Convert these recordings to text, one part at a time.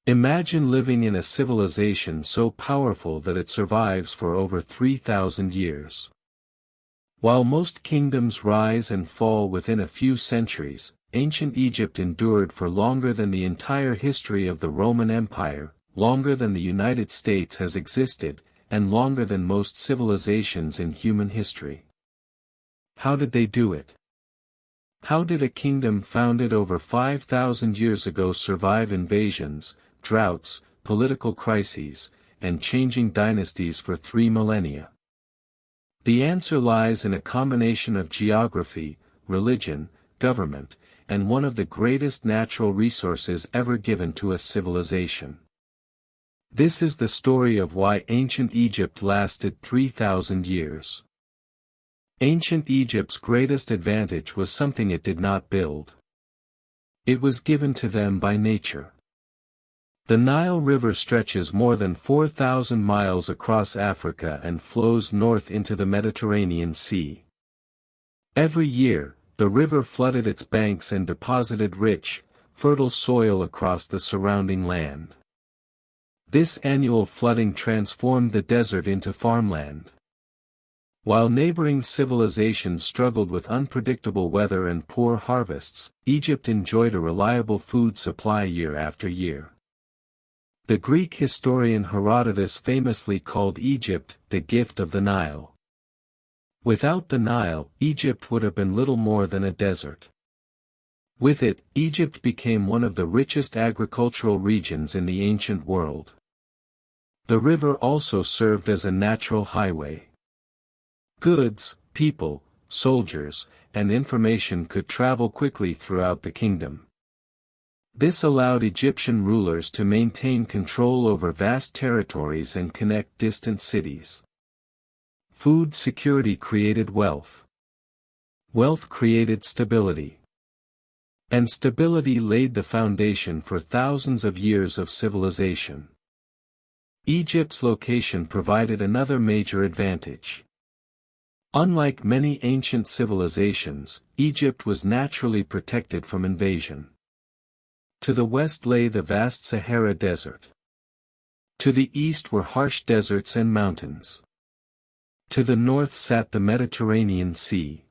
Imagine living in a civilization so powerful that it survives for over 3,000 years. While most kingdoms rise and fall within a few centuries, ancient Egypt endured for longer than the entire history of the Roman Empire, longer than the United States has existed, and longer than most civilizations in human history. How did they do it? How did a kingdom founded over 5,000 years ago survive invasions, droughts, political crises, and changing dynasties for 3 millennia? The answer lies in a combination of geography, religion, government, and one of the greatest natural resources ever given to a civilization. This is the story of why ancient Egypt lasted 3,000 years. Ancient Egypt's greatest advantage was something it did not build. It was given to them by nature. The Nile River stretches more than 4,000 miles across Africa and flows north into the Mediterranean Sea. Every year, the river flooded its banks and deposited rich, fertile soil across the surrounding land. This annual flooding transformed the desert into farmland. While neighboring civilizations struggled with unpredictable weather and poor harvests, Egypt enjoyed a reliable food supply year after year. The Greek historian Herodotus famously called Egypt the gift of the Nile. Without the Nile, Egypt would have been little more than a desert. With it, Egypt became one of the richest agricultural regions in the ancient world. The river also served as a natural highway. Goods, people, soldiers, and information could travel quickly throughout the kingdom. This allowed Egyptian rulers to maintain control over vast territories and connect distant cities. Food security created wealth. Wealth created stability. And stability laid the foundation for thousands of years of civilization. Egypt's location provided another major advantage. Unlike many ancient civilizations, Egypt was naturally protected from invasion. To the west lay the vast Sahara Desert. To the east were harsh deserts and mountains. To the north sat the Mediterranean Sea.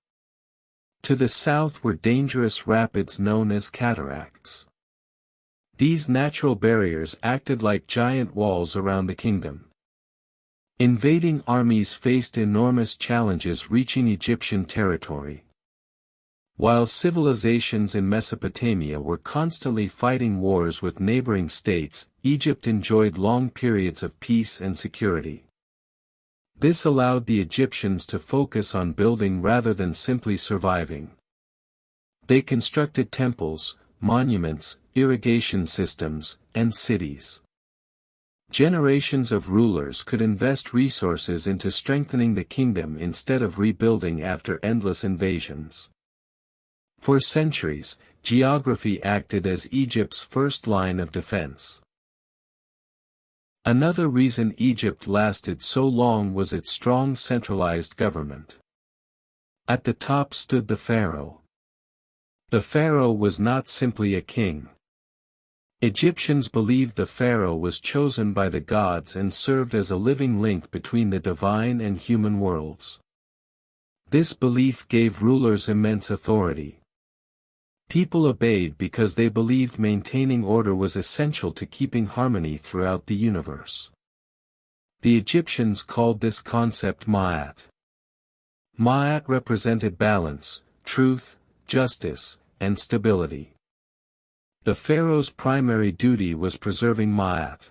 To the south were dangerous rapids known as cataracts. These natural barriers acted like giant walls around the kingdom. Invading armies faced enormous challenges reaching Egyptian territory. While civilizations in Mesopotamia were constantly fighting wars with neighboring states, Egypt enjoyed long periods of peace and security. This allowed the Egyptians to focus on building rather than simply surviving. They constructed temples, monuments, irrigation systems, and cities. Generations of rulers could invest resources into strengthening the kingdom instead of rebuilding after endless invasions. For centuries, geography acted as Egypt's first line of defense. Another reason Egypt lasted so long was its strong centralized government. At the top stood the pharaoh. The pharaoh was not simply a king. Egyptians believed the pharaoh was chosen by the gods and served as a living link between the divine and human worlds. This belief gave rulers immense authority. People obeyed because they believed maintaining order was essential to keeping harmony throughout the universe. The Egyptians called this concept Ma'at. Ma'at represented balance, truth, justice, and stability. The pharaoh's primary duty was preserving Ma'at.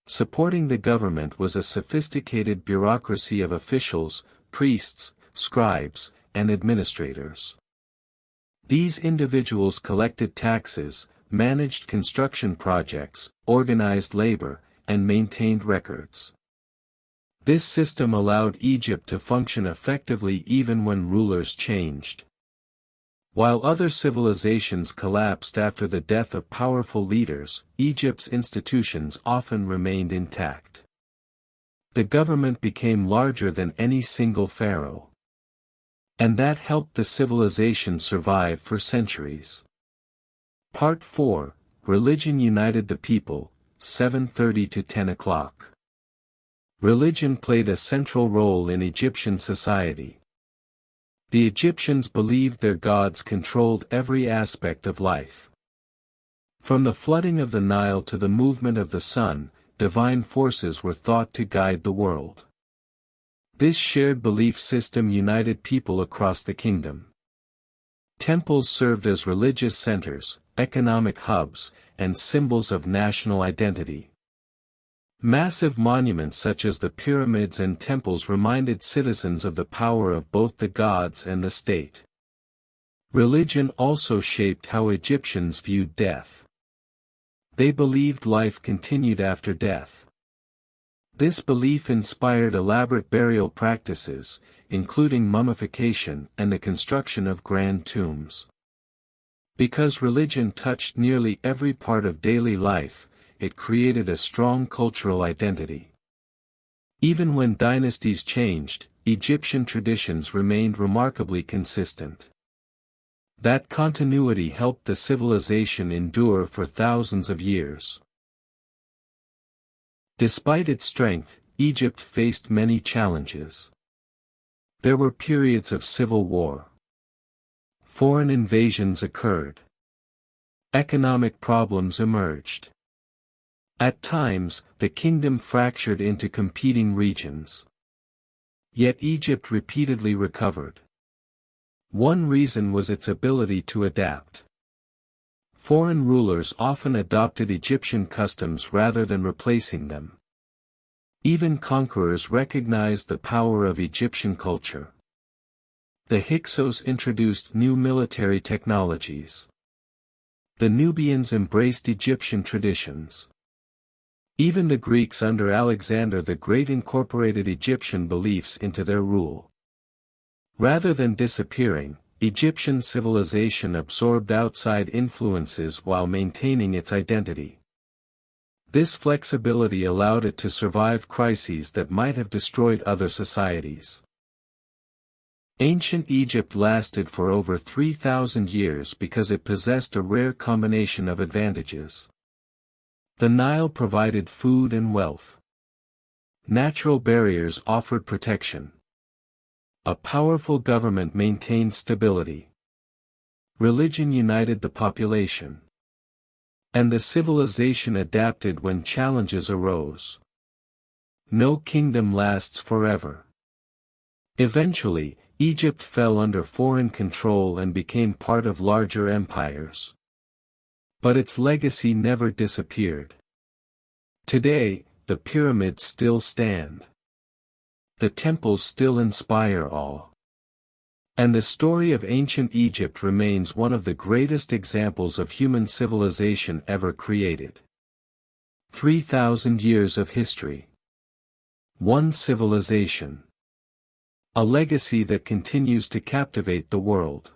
Supporting the government was a sophisticated bureaucracy of officials, priests, scribes, and administrators. These individuals collected taxes, managed construction projects, organized labor, and maintained records. This system allowed Egypt to function effectively even when rulers changed. While other civilizations collapsed after the death of powerful leaders, Egypt's institutions often remained intact. The government became larger than any single pharaoh. And that helped the civilization survive for centuries. Part 4: religion united the people, 7:30 to 10 o'clock. Religion played a central role in Egyptian society. The Egyptians believed their gods controlled every aspect of life. From the flooding of the Nile to the movement of the sun, divine forces were thought to guide the world. This shared belief system united people across the kingdom. Temples served as religious centers, economic hubs, and symbols of national identity. Massive monuments such as the pyramids and temples reminded citizens of the power of both the gods and the state. Religion also shaped how Egyptians viewed death. They believed life continued after death. This belief inspired elaborate burial practices, including mummification and the construction of grand tombs. Because religion touched nearly every part of daily life, it created a strong cultural identity. Even when dynasties changed, Egyptian traditions remained remarkably consistent. That continuity helped the civilization endure for thousands of years. Despite its strength, Egypt faced many challenges. There were periods of civil war. Foreign invasions occurred. Economic problems emerged. At times, the kingdom fractured into competing regions. Yet Egypt repeatedly recovered. One reason was its ability to adapt. Foreign rulers often adopted Egyptian customs rather than replacing them. Even conquerors recognized the power of Egyptian culture. The Hyksos introduced new military technologies. The Nubians embraced Egyptian traditions. Even the Greeks under Alexander the Great incorporated Egyptian beliefs into their rule. Rather than disappearing, Egyptian civilization absorbed outside influences while maintaining its identity. This flexibility allowed it to survive crises that might have destroyed other societies. Ancient Egypt lasted for over 3,000 years because it possessed a rare combination of advantages. The Nile provided food and wealth. Natural barriers offered protection. A powerful government maintained stability. Religion united the population. And the civilization adapted when challenges arose. No kingdom lasts forever. Eventually, Egypt fell under foreign control and became part of larger empires. But its legacy never disappeared. Today, the pyramids still stand. The temples still inspire awe. And the story of ancient Egypt remains one of the greatest examples of human civilization ever created. 3,000 years of history. One civilization. A legacy that continues to captivate the world.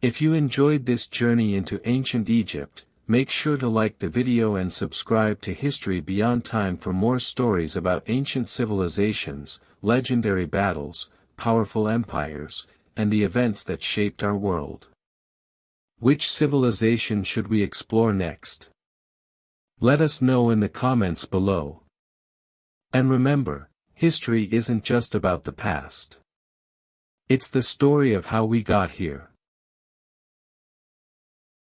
If you enjoyed this journey into ancient Egypt, make sure to like the video and subscribe to History Beyond Time for more stories about ancient civilizations, legendary battles, powerful empires, and the events that shaped our world. Which civilization should we explore next? Let us know in the comments below. And remember, history isn't just about the past. It's the story of how we got here.